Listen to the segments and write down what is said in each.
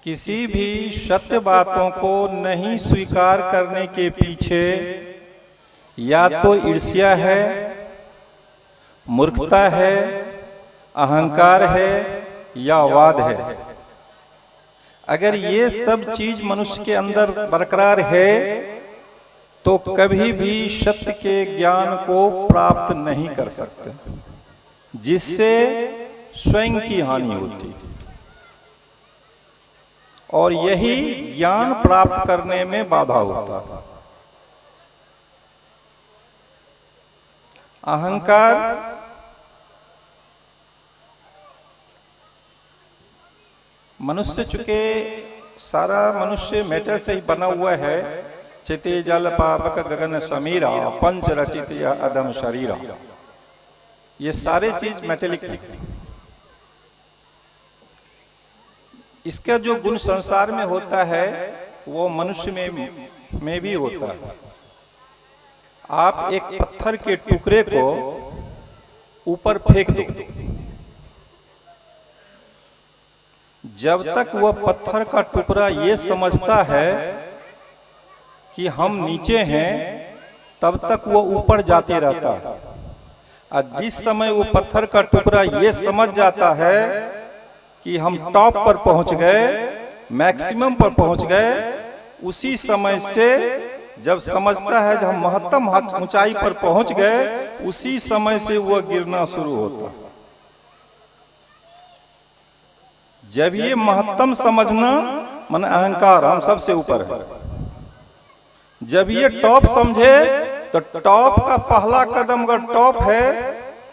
किसी भी सत्य बातों को नहीं स्वीकार करने के पीछे या तो ईर्ष्या है, मूर्खता है, अहंकार है या वाद है। अगर ये सब चीज मनुष्य के अंदर बरकरार है तो कभी भी सत्य के ज्ञान को प्राप्त नहीं कर सकते, जिससे स्वयं की हानि होती है। और यही ज्ञान प्राप्त करने में बाधा होता है। अहंकार मनुष्य, चूंकि सारा मनुष्य मैटर से ही बना हुआ है, चिते जल पावक गगन समीरा पंच रचित या अदम शरीरा, ये सारे चीज मेटेलिक है। इसका जो गुण संसार में होता है वो मनुष्य में भी होता है। आप एक पत्थर के टुकड़े को ऊपर फेंक दो, जब तक वह पत्थर का टुकड़ा ये समझता है कि हम नीचे हैं, तब तक वह ऊपर जाते रहता है। और जिस समय वो पत्थर का टुकड़ा ये समझ जाता है कि हम टॉप पर पहुंच गए, मैक्सिमम पर पहुंच गए, उसी समय से जब समझता है जब हम महत्तम ऊंचाई पर पहुंच गए, उसी समय से वह गिरना शुरू होता है। जब ये महत्तम समझना मन अहंकार, हम सबसे ऊपर है, जब ये टॉप समझे तो टॉप का पहला कदम अगर टॉप है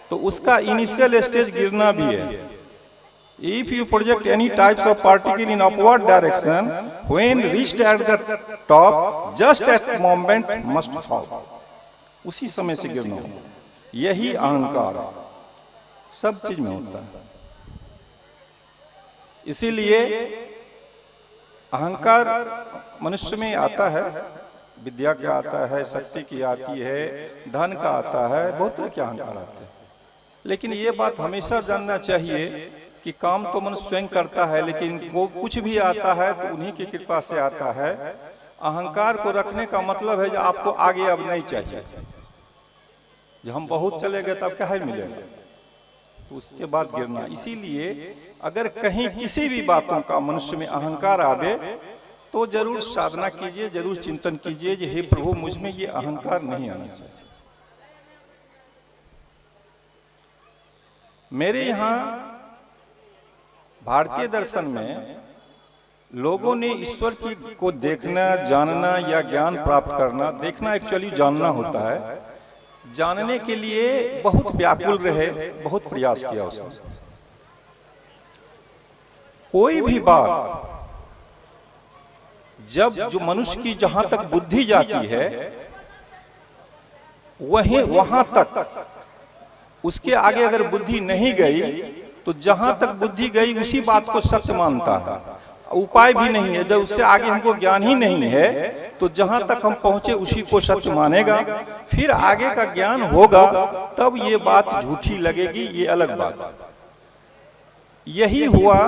तो उसका इनिशियल स्टेज गिरना भी है। If you project any types of particle in upward direction, when reached at the top, just at moment must fall. उसी समय से गिरना होगा। यही अहंकार सब चीज में होता है। इसीलिए अहंकार मनुष्य में आता है, विद्या का आता है, शक्ति की आती है, धन का आता है, बहुत तरह के अहंकार आते हैं। लेकिन ये बात हमेशा जानना चाहिए कि काम तो मनुष्य स्वयं करता है, लेकिन वो कुछ भी आता है तो उन्हीं की कृपा से आता है। अहंकार को रखने का मतलब है जो आपको आगे अब नहीं चाहिए, जब हम बहुत चले गए तब क्या है मिलेगा, तो उसके बाद गिरना। इसीलिए अगर कहीं किसी भी बातों का मनुष्य में अहंकार आवे तो जरूर साधना कीजिए, जरूर चिंतन कीजिए कि हे प्रभु मुझ में ये अहंकार नहीं आना चाहिए। मेरे यहाँ भारतीय दर्शन में लोगों ने ईश्वर की को देखना, जानना या ज्ञान प्राप्त करना, देखना एक्चुअली जानना होता है, जानने के लिए बहुत व्याकुल रहे, बहुत प्रयास किया उसने। कोई भी बात जब जो मनुष्य की जहां तक बुद्धि जाती है वहां तक, उसके आगे अगर बुद्धि नहीं गई तो जहां तक बुद्धि गई उसी बात को सत्य मानता है। उपाय भी नहीं है, जब उससे आगे हमको ज्ञान ही नहीं है तो जहां तक हम पहुंचे उसी को सत्य मानेगा। फिर आगे का ज्ञान होगा तब ये बात झूठी लगेगी, ये अलग बात। यही हुआ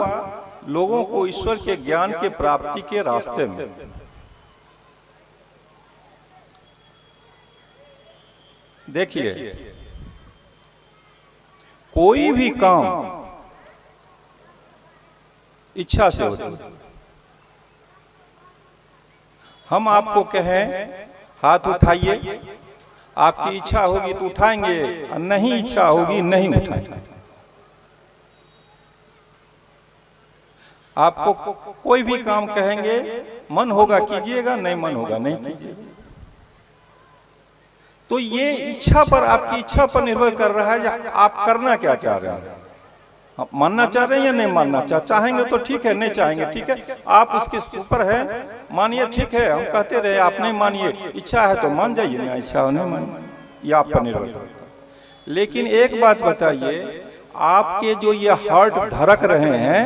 लोगों को ईश्वर के ज्ञान के प्राप्ति के रास्ते में। देखिए, कोई भी काम इच्छा से होता है। हम आपको कहें हाथ उठाइए, आपकी इच्छा होगी तो उठाएंगे, नहीं इच्छा होगी नहीं उठाएंगे। आपको कोई भी काम कहेंगे, मन होगा कीजिएगा, नहीं मन होगा नहीं कीजिएगा। तो ये इच्छा पर, आपकी इच्छा पर निर्भर कर रहा है आप करना क्या चाह रहे हैं। आप मानना चाह रहे हैं या नहीं मानना चाहेंगे तो ठीक है, नहीं चाहेंगे ठीक है, आप उसके ऊपर है। मानिए ठीक है, हम कहते रहे आप नहीं मानिए, इच्छा है तो मान जाइए, नहीं इच्छा हो नहीं मानिए, ये आप पर निर्भर करता है। लेकिन एक बात बताइए, आपके जो ये हार्ट धड़क रहे हैं,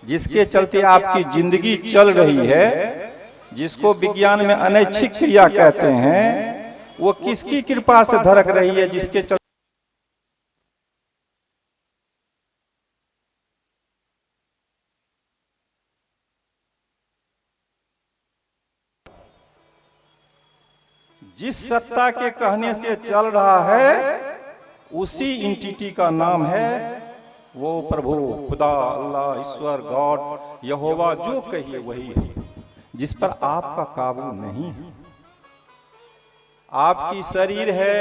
जिसके चलते आपकी जिंदगी चल रही है, जिसको विज्ञान में अनैच्छिक क्रिया कहते हैं, वो किसकी कृपा से धड़क रही है, जिसके चलते जिस सत्ता के कहने से चल रहा है उसी इंटिटी का नाम है वो प्रभु, खुदा, अल्लाह, ईश्वर, गॉड, यहोवा, जो कहिए वही है, जिस पर आपका काबू नहीं है। आपकी शरीर है,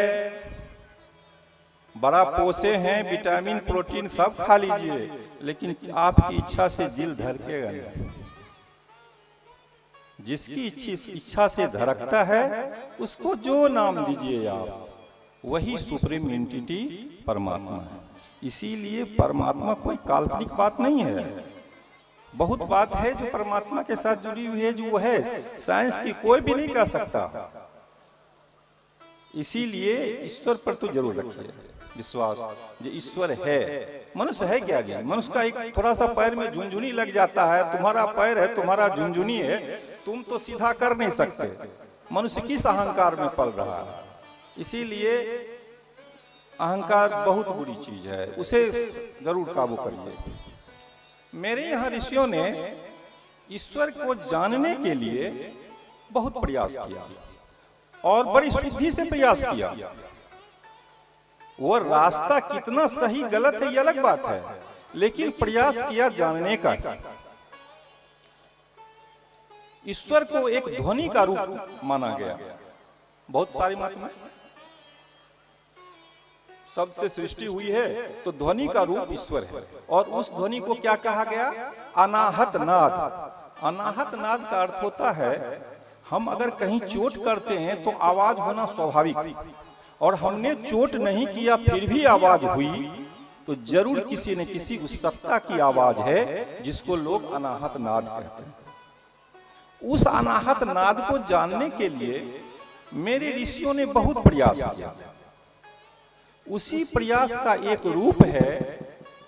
बड़ा पोसे हैं, विटामिन प्रोटीन सब खा लीजिए, लेकिन आपकी इच्छा से दिल धड़केगा नहीं। जिसकी इच्छा से धड़कता है उसको जो नाम दीजिए आप, वही सुप्रीम एंटिटी परमात्मा है। इसीलिए परमात्मा कोई काल्पनिक बात नहीं है। बहुत बात है जो परमात्मा के साथ जुड़ी हुई है, जो वो है साइंस की कोई भी नहीं कह सकता। इसीलिए ईश्वर पर तो जरूर रखिए विश्वास, जो ईश्वर है। मनुष्य है क्या ज्ञान? मनुष्य का एक थोड़ा सा पैर में झुनझुनी लग जाता है, तुम्हारा पैर है, तुम्हारा झुनझुनी है, तुम तो सीधा कर नहीं सकते। मनुष्य किस अहंकार में पल रहा है। इसीलिए अहंकार बहुत बुरी चीज है, उसे जरूर काबू करिए। मेरे यहाँ ऋषियों ने ईश्वर को जानने के लिए बहुत प्रयास किया और बड़ी शुद्धि से प्रयास किया। वो रास्ता कितना सही गलत है ये अलग बात है, लेकिन प्रयास किया जानने का। ईश्वर को एक ध्वनि का रूप माना गया। बहुत सारी मत में शब्द से सृष्टि हुई है तो ध्वनि का रूप ईश्वर है, और उस ध्वनि को क्या कहा गया? अनाहत नाद। अनाहत नाद का अर्थ होता है हम अगर कहीं चोट करते हैं तो आवाज होना स्वाभाविक, और हमने चोट नहीं किया फिर भी आवाज हुई तो जरूर किसी न किसी उस सत्ता की आवाज है जिसको लोग अनाहत नाद कहते हैं। उस अनाहत नाद को जानने के लिए मेरे ऋषियों ने बहुत प्रयास किया। उसी प्रयास का एक रूप है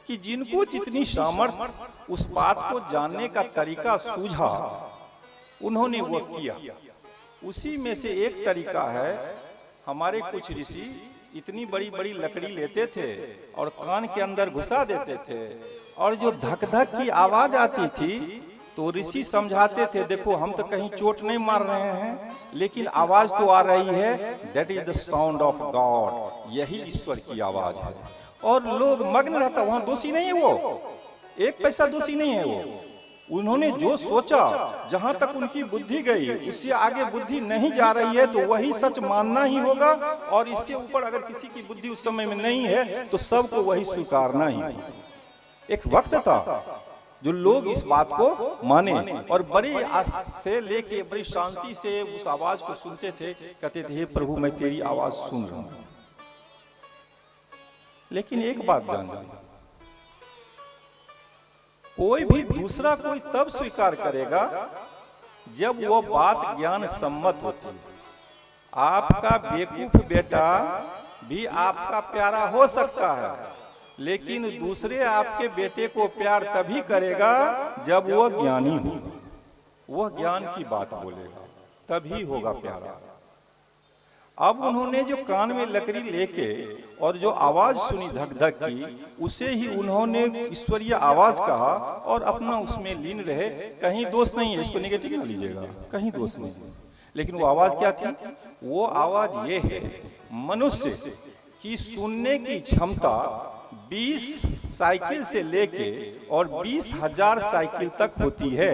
कि जिनको जितनी सामर्थ्य उस बात को जानने का तरीका सूझा उन्होंने वो किया। उसी में से एक तरीका है, हमारे कुछ ऋषि इतनी बड़ी बड़ी लकड़ी लेते थे और कान के अंदर घुसा देते थे, और जो धक धक की आवाज आती थी तो ऋषि समझाते थे, देखो हम तो कहीं चोट नहीं मार रहे हैं लेकिन आवाज तो आ रही है, that is the sound of God, यही ईश्वर की आवाज है। और लोग मग्न रहता, वहां दोषी नहीं है वो, एक पैसा दोषी नहीं है वो। उन्होंने जो सोचा, जहां तक उनकी बुद्धि गई उससे आगे बुद्धि नहीं जा रही है तो वही सच मानना ही होगा, और इससे ऊपर अगर किसी की बुद्धि उस समय में नहीं है तो सबको वही स्वीकारना ही। एक वक्त था जो लोग इस बात को माने और बड़ी से लेके बड़ी शांति से उस आवाज को सुनते थे, कहते थे हे प्रभु मैं तेरी आवाज सुन रहा हूं। लेकिन एक बात जान लो, कोई भी दूसरा कोई तब स्वीकार करेगा जब वो बात ज्ञान सम्मत होती है। आपका बेवकूफ बेटा भी आपका प्यारा हो सकता है, लेकिन दूसरे आपके बेटे को प्यार तभी करेगा जब वो ज्ञानी हो, वह ज्ञान की बात बोलेगा, तभी होगा प्यारा। अब उन्होंने जो कान में लकड़ी लेके और जो आवाज सुनी धक धक की, उसे ही उन्होंने ईश्वरीय आवाज कहा और अपना उसमें लीन रहे। कहीं दोष नहीं है, इसको नेगेटिव न लीजिएगा, कहीं दोष नहीं। लेकिन वो आवाज क्या थी? वो आवाज ये है, मनुष्य की सुनने की क्षमता 20 साइकिल से लेके और 20,000 साइकिल तक होती है।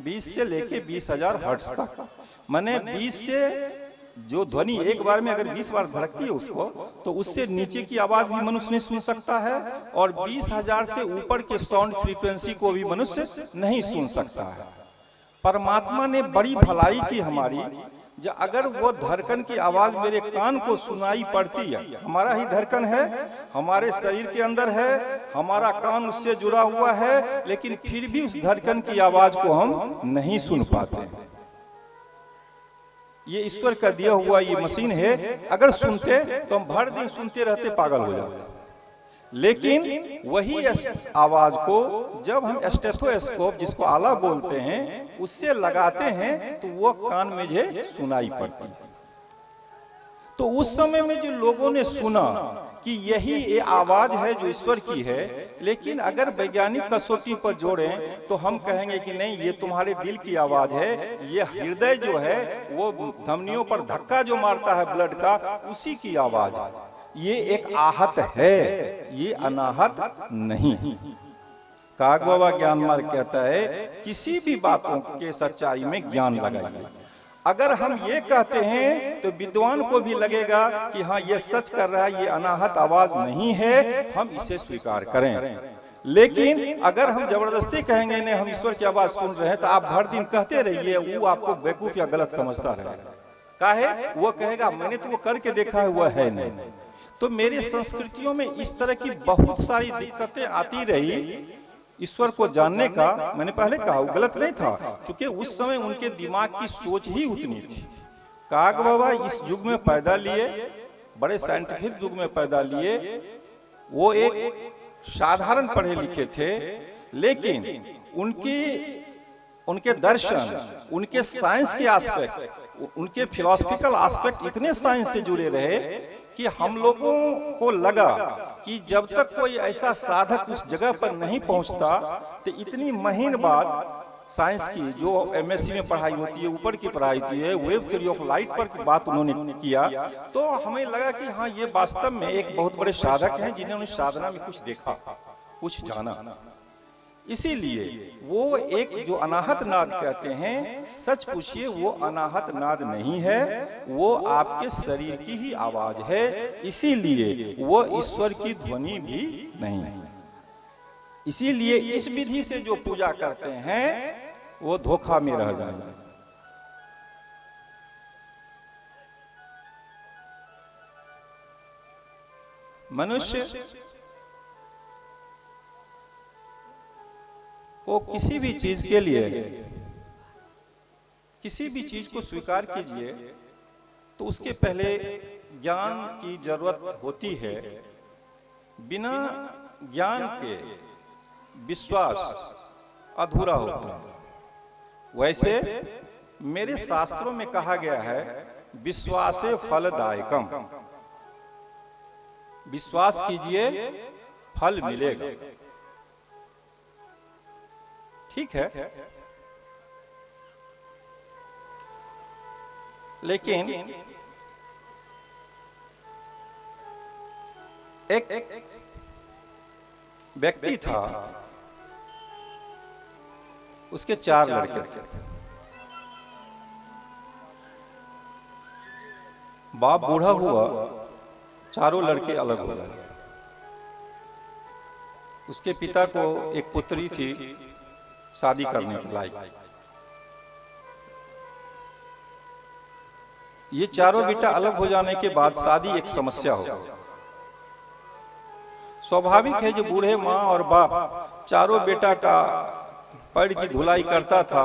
20 से लेके 20,000 हर्ट्ज तक, माने 20 से जो ध्वनि एक बार में अगर 20 बार धड़कती है उसको, तो उससे नीचे की आवाज भी मनुष्य नहीं सुन सकता है, और 20,000 से ऊपर के साउंड फ्रीक्वेंसी को भी मनुष्य नहीं सुन सकता है। परमात्मा ने बड़ी भलाई की हमारी, जो अगर वो धड़कन की आवाज मेरे कान को सुनाई पड़ती है, हमारा ही धड़कन है, हमारे शरीर के अंदर है, हमारा कान उससे जुड़ा हुआ है, लेकिन फिर भी उस धड़कन की आवाज को हम नहीं सुन पाते। ये ईश्वर का दिया हुआ ये मशीन है, अगर सुनते तो हम भर दिन सुनते रहते, पागल हो जाते। लेकिन वही आवाज को जब हम स्टेथोस्कोप, जिसको आला बोलते हैं, उससे लगाते हैं तो वो कान में जो सुनाई पड़ती है। तो उस समय में जो लोगों ने सुना कि यही ये आवाज है जो ईश्वर की है, लेकिन अगर वैज्ञानिक कसौटी पर जोड़ें तो हम कहेंगे कि नहीं, ये तुम्हारे दिल की आवाज है, ये हृदय जो है वो धमनियों पर धक्का जो मारता है ब्लड का, उसी की आवाज। ये एक आहत है, ये अनाहत नहीं। काग बाबा ज्ञान मार्ग कहता है किसी भी बातों के सच्चाई में ज्ञान लगाइए। अगर हम ये कहते हैं तो विद्वान को भी लगेगा कि हाँ ये सच कर रहा है, ये अनाहत आवाज नहीं है, हम इसे स्वीकार करें। लेकिन अगर हम जबरदस्ती कहेंगे नहीं हम ईश्वर की आवाज सुन रहे हैं, तो आप भर दिन कहते रहिए, वो आपको बेवकूफ या गलत समझता रहेगा। काहे? वो कहेगा मैंने तो वो करके देखा है, वो है नहीं। तो मेरे संस्कृतियों में इस तरह की बहुत सारी दिक्कतें आती रही। ईश्वर को जानने का, मैंने पहले कहा वो गलत नहीं था, क्योंकि उस समय उनके दिमाग की सोच ही उतनी थी। काग बाबा इस युग में पैदा लिए, बड़े साइंटिफिक युग में पैदा लिए। वो एक साधारण पढ़े लिखे थे, लेकिन उनके दर्शन, उनके साइंस के एस्पेक्ट, उनके फिलॉसफिकल एस्पेक्ट इतने साइंस से जुड़े रहे कि हम लोगों को लगा कि जब तक कोई ऐसा साधक उस जगह पर नहीं पहुंचता, तो इतनी महीन बात साइंस की जो एमएससी में पढ़ाई होती है, ऊपर की पढ़ाई होती है, वेव थ्योरी ऑफ लाइट पर बात उन्होंने किया, तो हमें लगा कि हाँ ये वास्तव में एक बहुत बड़े साधक हैं जिन्होंने साधना में कुछ देखा, कुछ जाना। इसीलिए वो एक जो अनाहत नाद कहते हैं, सच पूछिए वो अनाहत नाद नहीं है, वो आपके शरीर की ही आवाज है। इसीलिए वो ईश्वर की ध्वनि भी नहीं है। इसीलिए इस विधि से जो पूजा करते हैं वो धोखा में रह जाएंगे। मनुष्य को किसी भी चीज के लिए, किसी भी चीज को स्वीकार कीजिए तो उसके पहले ज्ञान की जरूरत होती है। बिना ज्ञान के विश्वास अधूरा होता है। वैसे मेरे शास्त्रों में कहा गया है विश्वासे फलदायकम, विश्वास कीजिए फल मिलेगा। ठीक है, लेकिन एक व्यक्ति था, उसके 4 लड़के थे। बाप बूढ़ा हुआ, चारों लड़के अलग हो गए। उसके पिता को एक पुत्री थी शादी करने के लायक। ये चारों बेटा अलग हो जाने के बाद शादी एक समस्या हो गई। स्वाभाविक है जो बूढ़े माँ और बाप चारों बेटा का पैर की धुलाई करता था,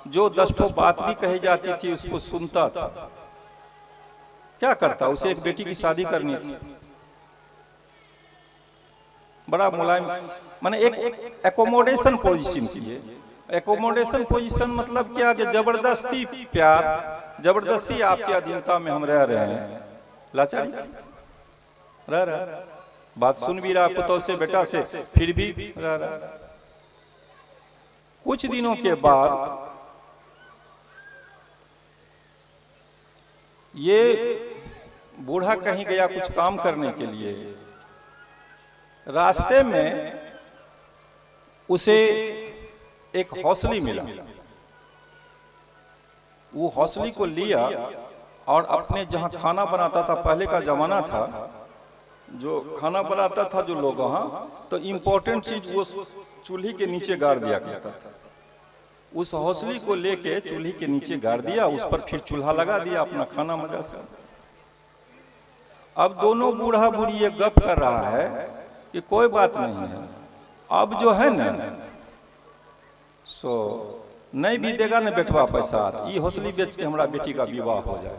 जो 10 ठो बात भी कही जाती थी उसको सुनता था। क्या करता, उसे एक बेटी की शादी करनी थी। बड़ा मुलायम, माने एक एकोमोडेशन पोजीशन की है। एकोमोडेशन पोजीशन मतलब क्या कि जबरदस्ती प्यार, जबरदस्ती आपकी अधीनता में हम रह रहे हैं। लाचारी रह रहा, बात सुन भी रहा पुतों से, बेटा से, फिर भी रह रहा। कुछ दिनों के बाद ये बूढ़ा कहीं गया कुछ काम करने के लिए। रास्ते में उसे एक हौसली मिला। वो हौसली को लिया और अपने जहां खाना बनाता था, पहले का जमाना था जो खाना बनाता था जो लोग वहां, तो इम्पोर्टेंट चीज वो चूल्ही के नीचे गाड़ दिया करता था। उस हौसली को लेके चूल्ही के नीचे गाड़ दिया, उस पर फिर चूल्हा लगा दिया, अपना खाना मजा से। अब दोनों बूढ़ा बूढ़ी ये गप कर रहा है कि कोई बात नहीं है, अब जो है ना सो नहीं भी देगा ना बेटवा पैसा, ये हौसली बेच के हमारा बेटी का विवाह हो जाए।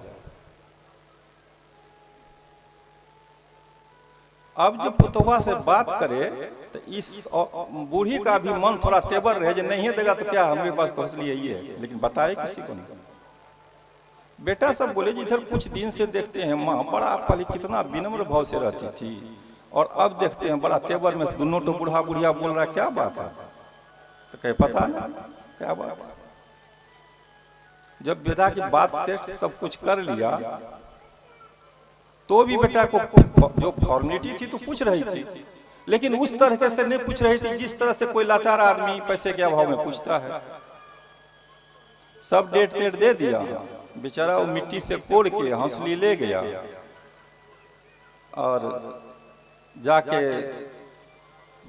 अब जब पुतवा से बात करे तो इस बूढ़ी का भी मन थोड़ा तेवर रहे, जो नहीं देगा तो क्या, हमारे पास तो हौसली यही है, लेकिन बताए किसी को नहीं। बेटा सब बोले जी इधर कुछ दिन से देखते हैं माँ बड़ा पहले कितना विनम्र भाव से रहती थी और अब देखते हैं बड़ा तेवर में दोनों तो बूढ़ा बुढ़िया बोल रहा है, क्या बात है? तो कहे पता नहीं क्या बात है। जब बेटा की बात सेट सब कुछ कर लिया तो भी बेटा को जो फॉर्मेलिटी थी तो पूछ रही थी, लेकिन उस तरह से नहीं पूछ रही थी जिस तरह से कोई लाचार आदमी पैसे के अभाव में पूछता है। सब डेट तेट दे दिया, बेचारा वो मिट्टी से कोड़ के हंसली ले गया और जाके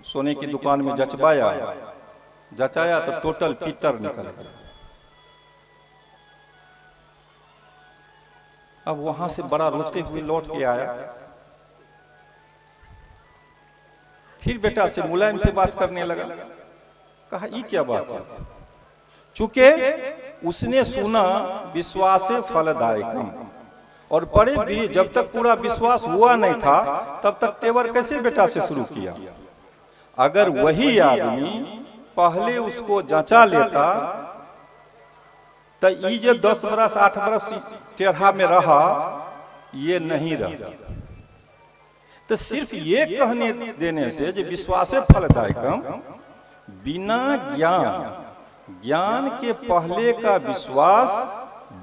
सोने की दुकान में जचाया तो टोटल पीतर निकल गया। अब वहां से बड़ा रोते हुए लौट के आया, फिर बेटा से मुलायम से बात करने लगा। कहा ये क्या बात है? चूंकि उसने सुना विश्वास फलदायकम, और बड़े जब तक पूरा विश्वास हुआ नहीं था तब तक तेवर कैसे बेटा से शुरू किया? अगर वही आदमी पहले उसको जांचा लेता तो ये जो 10 बरस 8 बरस टेढ़ा में रहा ये नहीं रहा। तो सिर्फ ये कहने देने से जो विश्वास फलदायकम, बिना ज्ञान के पहले का विश्वास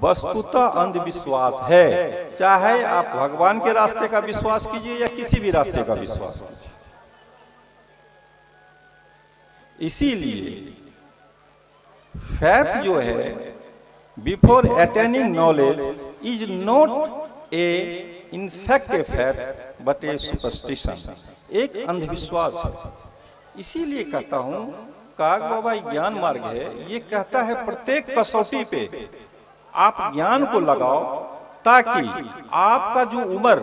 वस्तुतः अंधविश्वास है। चाहे आप भगवान के रास्ते का विश्वास कीजिए या किसी भी रास्ते का विश्वास कीजिए। इसीलिए फैथ जो है before attaining knowledge is not a in fact A faith but A superstition, एक अंधविश्वास है। इसीलिए कहता हूं काग बाबा ज्ञान मार्ग है, ये कहता है प्रत्येक कसौटी पे आप ज्ञान को लगाओ ताकि आपका जो उम्र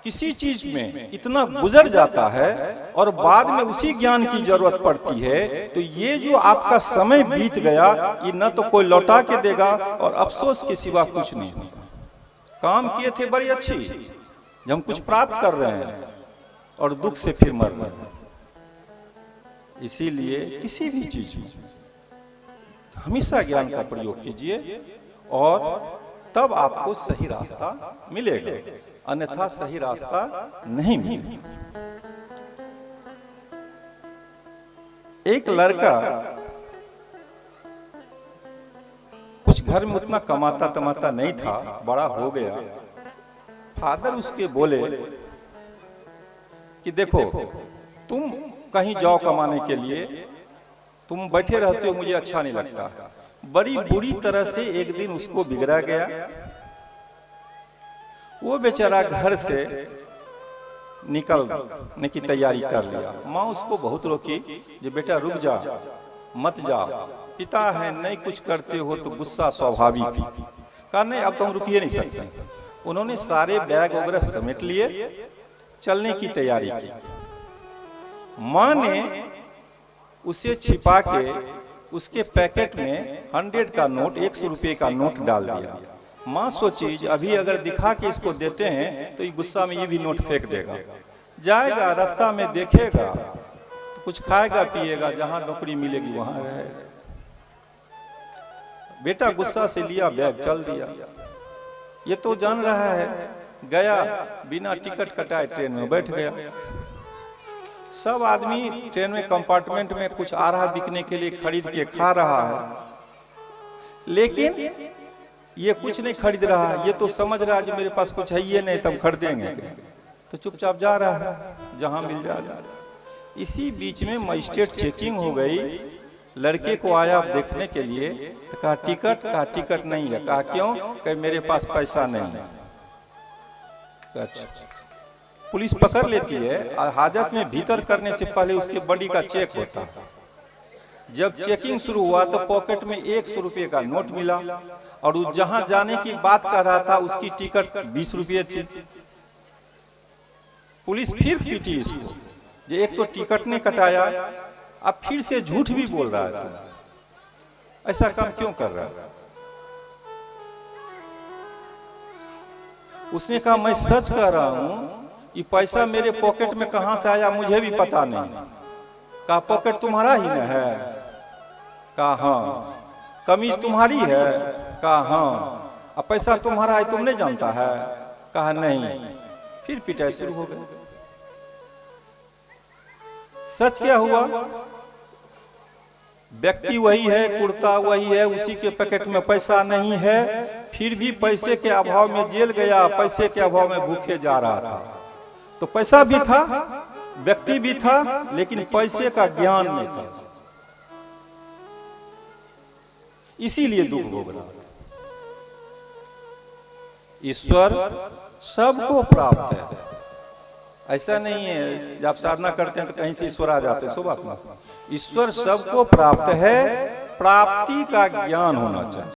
किसी चीज में इतना गुजर जाता है और बाद में उसी ज्ञान की जरूरत पड़ती है, तो ये जो आपका समय बीत गया ये न तो कोई लौटा के देगा और अफसोस के सिवा कुछ नहीं होगा। काम किए थे बड़ी अच्छी, जब हम कुछ प्राप्त कर रहे हैं और दुख से फिर मर रहे हैं। इसीलिए किसी भी चीज में हमेशा ज्ञान का प्रयोग कीजिए और तब आपको सही रास्ता मिलेगा, अन्यथा सही रास्ता नहीं मिलेगा। एक लड़का कुछ घर में उतना कमाता तमाता नहीं था, बड़ा हो गया। फादर उसके बोले कि देखो तुम कहीं जाओ कमाने के लिए, तुम बैठे रहते हो मुझे अच्छा नहीं लगता। बड़ी बुरी तरह से एक दिन उसको बिगड़ा गया। वो बेचारा घर से निकलने की तैयारी कर लिया। माँ उसको बहुत रोकी, जो बेटा रुक जा, मत जा, पिता है नहीं कुछ करते हो तो गुस्सा स्वाभाविक है। कहा नहीं अब तो हम रुक ही नहीं सकते। उन्होंने सारे बैग वगैरह समेट लिए, चलने की तैयारी की। माँ ने उसे छिपा के उसके पैकेट में 100 का नोट, 100 रुपये का नोट डाल दिया। माँ सोची अभी अगर दिखा के इसको देते हैं तो ये गुस्सा में ये भी नोट फेंक देगा, जाएगा रास्ता में देखेगा तो कुछ खाएगा पिएगा, जहां नौकरी मिलेगी वहां रहेगा। बेटा गुस्सा से लिया बैग चल दिया। ये तो जान रहा है, गया बिना टिकट कटाए ट्रेन में बैठ गया। सब आदमी ट्रेन में कंपार्टमेंट में कुछ आ रहा बिकने के लिए खरीद के खा रहा है, लेकिन ये कुछ नहीं खरीद रहा है। ये तो समझ रहा है जो मेरे पास कुछ है ये नहीं तब खरीदेंगे, तो चुपचाप जा रहा है जहां मिल जाए। इसी बीच में मजिस्ट्रेट चेकिंग हो गई। लड़के को आया देखने के लिए, तो कहा टिकट, कहा टिकट नहीं है। कहा क्यों? कहा मेरे पास पैसा नहीं है। अच्छा, पुलिस पकड़ लेती है। हाजत में भीतर करने से पहले उसके बॉडी का चेक होता है। जब चेकिंग शुरू हुआ तो पॉकेट में 100 रुपये का नोट मिला और जहां जाने की बात कर रहा था उसकी टिकट 20 रुपये थी। पुलिस फिर पीटी इसको, ये एक तो टिकट नहीं कटाया, अब फिर से झूठ भी बोल रहा है, तुम ऐसा काम क्यों कर रहा है? उसने कहा मैं सच कह रहा हूं, ये पैसा मेरे पॉकेट में कहां से आया मुझे भी पता नहीं। कहा पॉकेट तुम्हारा ही न है? कहा हाँ। कमीज तुम्हारी है? कहा हाँ। अब पैसा तुम्हारा है, तुम नहीं जानता है? कहा नहीं। फिर पिटाई शुरू हो गई। सच क्या हुआ? व्यक्ति वही है, कुर्ता वही है, उसी के पैकेट में पैसा नहीं है, फिर भी पैसे के अभाव में जेल गया, पैसे के अभाव में भूखे जा रहा था। तो पैसा भी था, व्यक्ति भी था, लेकिन पैसे का ज्ञान नहीं था, इसीलिए दुख भोग रहा था। ईश्वर सबको प्राप्त है, ऐसा नहीं है जब आप साधना करते हैं तो कहीं से ईश्वर आ जाते हैं, सब अपना। ईश्वर सबको प्राप्त है, प्राप्ति का ज्ञान होना चाहिए।